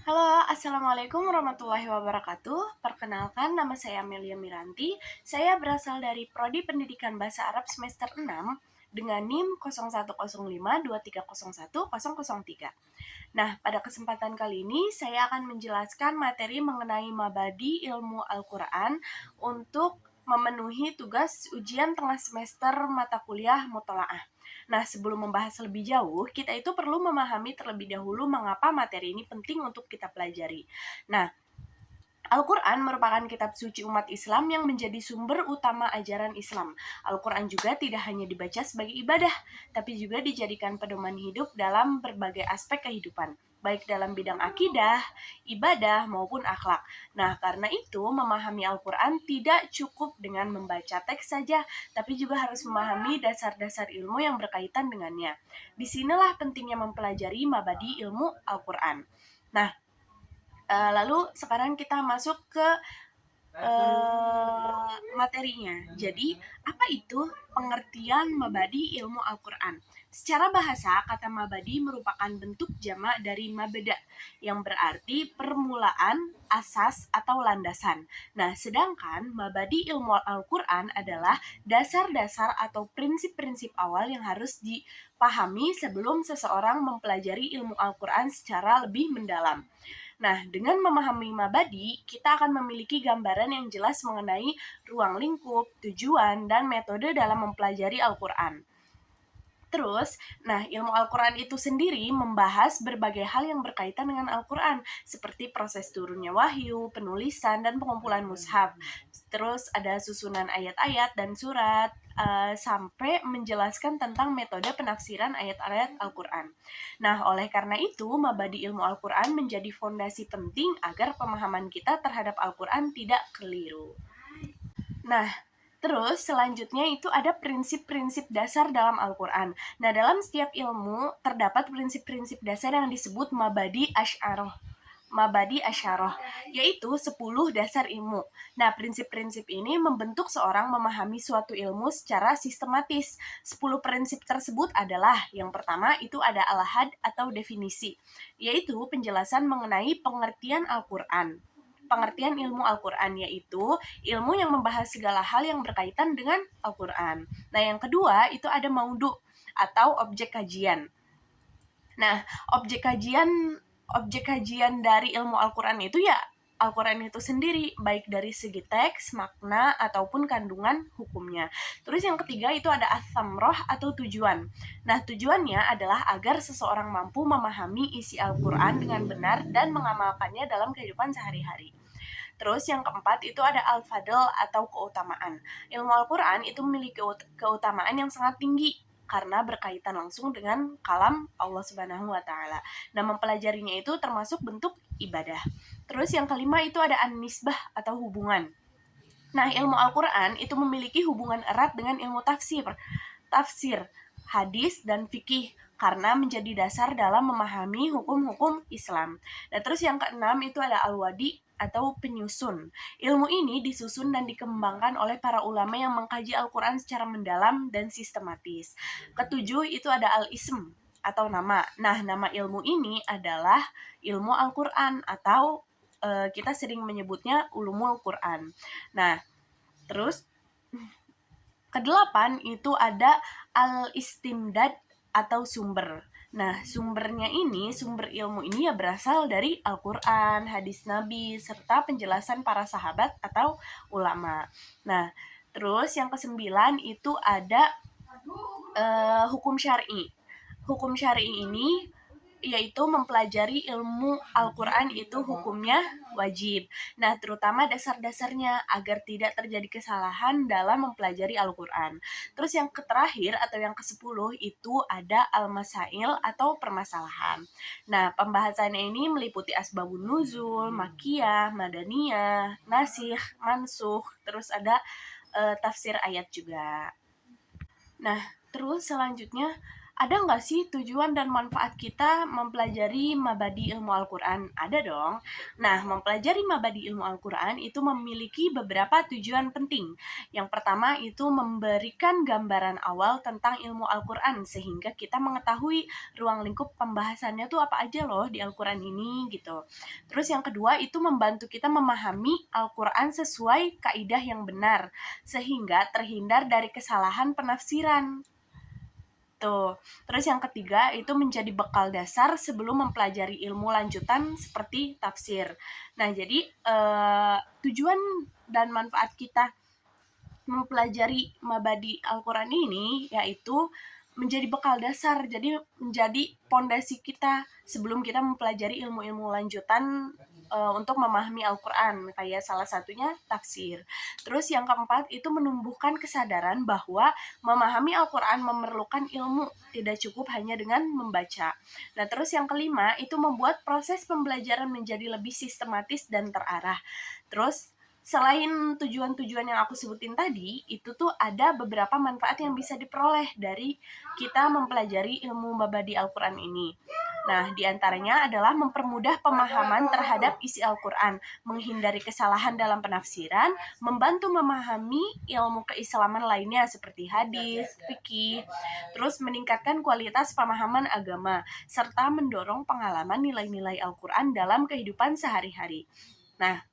Halo, Assalamualaikum warahmatullahi wabarakatuh. Perkenalkan, nama saya Amelia Miranti. Saya berasal dari Prodi Pendidikan Bahasa Arab semester 6 dengan NIM 010523010003. Nah, pada kesempatan kali ini saya akan menjelaskan materi mengenai mabadi ilmu Al-Quran untuk memenuhi tugas ujian tengah semester mata kuliah mutolaah. Nah, sebelum membahas lebih jauh, kita itu perlu memahami terlebih dahulu mengapa materi ini penting untuk kita pelajari. Nah, Al-Quran merupakan kitab suci umat Islam yang menjadi sumber utama ajaran Islam. Al-Quran juga tidak hanya dibaca sebagai ibadah, tapi juga dijadikan pedoman hidup dalam berbagai aspek kehidupan, baik dalam bidang akidah, ibadah, maupun akhlak. Nah, karena itu memahami Al-Quran tidak cukup dengan membaca teks saja, tapi juga harus memahami dasar-dasar ilmu yang berkaitan dengannya. Disinilah pentingnya mempelajari mabadi ilmu Al-Quran. Nah, lalu sekarang kita masuk ke materinya. Jadi, apa itu pengertian mabadi ilmu Al-Quran? Secara bahasa, kata mabadi merupakan bentuk jamak dari mabeda, yang berarti permulaan, asas, atau landasan. Nah, sedangkan mabadi ilmu Al-Quran adalah dasar-dasar atau prinsip-prinsip awal yang harus dipahami sebelum seseorang mempelajari ilmu Al-Quran secara lebih mendalam. Nah, dengan memahami mabadi, kita akan memiliki gambaran yang jelas mengenai ruang lingkup, tujuan, dan metode dalam mempelajari Al-Quran. Terus, ilmu Al-Quran itu sendiri membahas berbagai hal yang berkaitan dengan Al-Quran, seperti proses turunnya wahyu, penulisan, dan pengumpulan mushaf. Terus ada susunan ayat-ayat dan surat, sampai menjelaskan tentang metode penafsiran ayat-ayat Al-Quran. Nah, oleh karena itu, mabadi ilmu Al-Quran menjadi fondasi penting agar pemahaman kita terhadap Al-Quran tidak keliru. Nah, terus selanjutnya itu ada prinsip-prinsip dasar dalam Al-Quran. Nah, dalam setiap ilmu terdapat prinsip-prinsip dasar yang disebut mabadi asyarah, yaitu 10 dasar ilmu. Nah, prinsip-prinsip ini membentuk seorang memahami suatu ilmu secara sistematis. 10 prinsip tersebut adalah, yang pertama itu ada al-had atau definisi, yaitu penjelasan mengenai pengertian Al-Quran. Pengertian ilmu Al-Quran yaitu ilmu yang membahas segala hal yang berkaitan dengan Al-Quran. Nah, yang kedua itu ada maudu atau objek kajian. Nah, objek kajian dari ilmu Al-Quran itu ya Al-Quran itu sendiri, baik dari segi teks, makna, ataupun kandungan hukumnya. Terus yang ketiga itu ada as-samroh atau tujuan. Nah, tujuannya adalah agar seseorang mampu memahami isi Al-Quran dengan benar dan mengamalkannya dalam kehidupan sehari-hari. Terus yang keempat itu ada al-fadl atau keutamaan. Ilmu Al-Quran itu memiliki keutamaan yang sangat tinggi karena berkaitan langsung dengan kalam Allah Subhanahu wa taala. Nah, mempelajarinya itu termasuk bentuk ibadah. Terus yang kelima itu ada an-nisbah atau hubungan. Nah, ilmu Al-Quran itu memiliki hubungan erat dengan ilmu tafsir, hadis, dan fikih karena menjadi dasar dalam memahami hukum-hukum Islam. Nah, terus yang keenam itu ada al-wadi atau penyusun. Ilmu ini disusun dan dikembangkan oleh para ulama yang mengkaji Al-Quran secara mendalam dan sistematis. Ketujuh itu ada al-ism atau nama. Nah, nama ilmu ini adalah ilmu Al-Quran atau kita sering menyebutnya ulumul Quran. Nah, terus kedelapan itu ada al-istimdad atau sumber. Nah, sumber ilmu ini ya berasal dari Al-Quran, hadis Nabi, serta penjelasan para sahabat atau ulama. Nah, terus yang kesembilan itu ada hukum syar'i. Hukum syar'i ini yaitu mempelajari ilmu Al-Quran itu hukumnya wajib. Nah, terutama dasar-dasarnya agar tidak terjadi kesalahan dalam mempelajari Al-Quran. Terus yang terakhir atau yang ke-10 itu ada al-masail atau permasalahan. Nah, pembahasannya ini meliputi asbabun nuzul, makiyah, madaniyah, nasikh, mansuh, terus ada tafsir ayat juga. Nah, terus selanjutnya Ada nggak sih tujuan dan manfaat kita mempelajari mabadi ilmu Al-Quran? Ada dong. Nah, mempelajari mabadi ilmu Al-Quran itu memiliki beberapa tujuan penting. Yang pertama itu memberikan gambaran awal tentang ilmu Al-Quran, sehingga kita mengetahui ruang lingkup pembahasannya tuh apa aja loh di Al-Quran ini gitu. Terus yang kedua itu membantu kita memahami Al-Quran sesuai kaidah yang benar, sehingga terhindar dari kesalahan penafsiran. Tuh. Terus yang ketiga itu menjadi bekal dasar sebelum mempelajari ilmu lanjutan seperti tafsir. Nah, jadi tujuan dan manfaat kita mempelajari mabadi Al-Quran ini yaitu menjadi bekal dasar, jadi menjadi pondasi kita sebelum kita mempelajari ilmu-ilmu lanjutan untuk memahami Al-Quran, kayak salah satunya tafsir. Terus yang keempat itu menumbuhkan kesadaran bahwa memahami Al-Quran memerlukan ilmu, tidak cukup hanya dengan membaca. Nah, terus yang kelima itu membuat proses pembelajaran menjadi lebih sistematis dan terarah. Terus selain tujuan-tujuan yang aku sebutin tadi, itu tuh ada beberapa manfaat yang bisa diperoleh dari kita mempelajari ilmu mabadi Al-Quran ini. Nah, diantaranya adalah mempermudah pemahaman terhadap isi Al-Quran, menghindari kesalahan dalam penafsiran, membantu memahami ilmu keislaman lainnya seperti hadis, fikih, terus meningkatkan kualitas pemahaman agama, serta mendorong pengalaman nilai-nilai Al-Quran dalam kehidupan sehari-hari. Nah,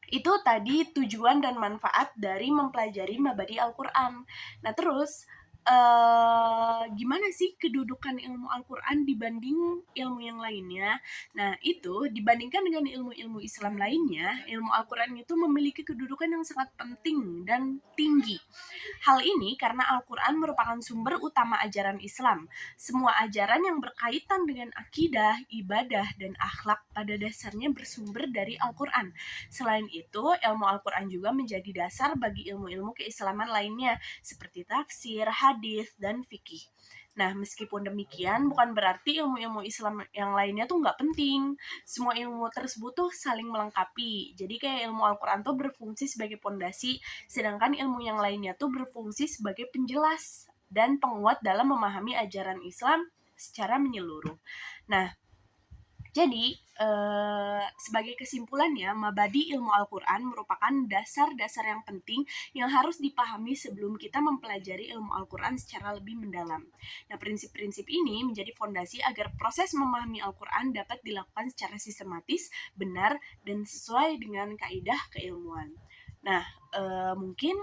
itu tadi tujuan dan manfaat dari mempelajari mabadi Al-Quran. Nah, terus gimana sih kedudukan ilmu Al-Quran dibanding ilmu yang lainnya? Nah, itu dibandingkan dengan ilmu-ilmu Islam lainnya, ilmu Al-Quran itu memiliki kedudukan yang sangat penting dan tinggi. Hal ini karena Al-Quran merupakan sumber utama ajaran Islam. Semua ajaran yang berkaitan dengan akidah, ibadah, dan akhlak pada dasarnya bersumber dari Al-Quran. Selain itu, ilmu Al-Quran juga menjadi dasar bagi ilmu-ilmu keislaman lainnya, seperti tafsir, hadis, dan fikih. Nah, meskipun demikian, bukan berarti ilmu-ilmu Islam yang lainnya tuh nggak penting. Semua ilmu tersebut tuh saling melengkapi. Jadi kayak ilmu Al-Quran tuh berfungsi sebagai pondasi, sedangkan ilmu yang lainnya tuh berfungsi sebagai penjelas dan penguat dalam memahami ajaran Islam secara menyeluruh. Nah, jadi, sebagai kesimpulannya, mabadi ilmu Al-Quran merupakan dasar-dasar yang penting yang harus dipahami sebelum kita mempelajari ilmu Al-Quran secara lebih mendalam. Nah, prinsip-prinsip ini menjadi fondasi agar proses memahami Al-Quran dapat dilakukan secara sistematis, benar, dan sesuai dengan kaidah keilmuan. Nah, mungkin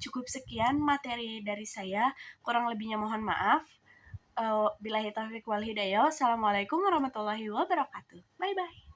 cukup sekian materi dari saya, kurang lebihnya mohon maaf. Billahi taufiq wal hidayah. Wassalamualaikum warahmatullahi wabarakatuh. Bye bye.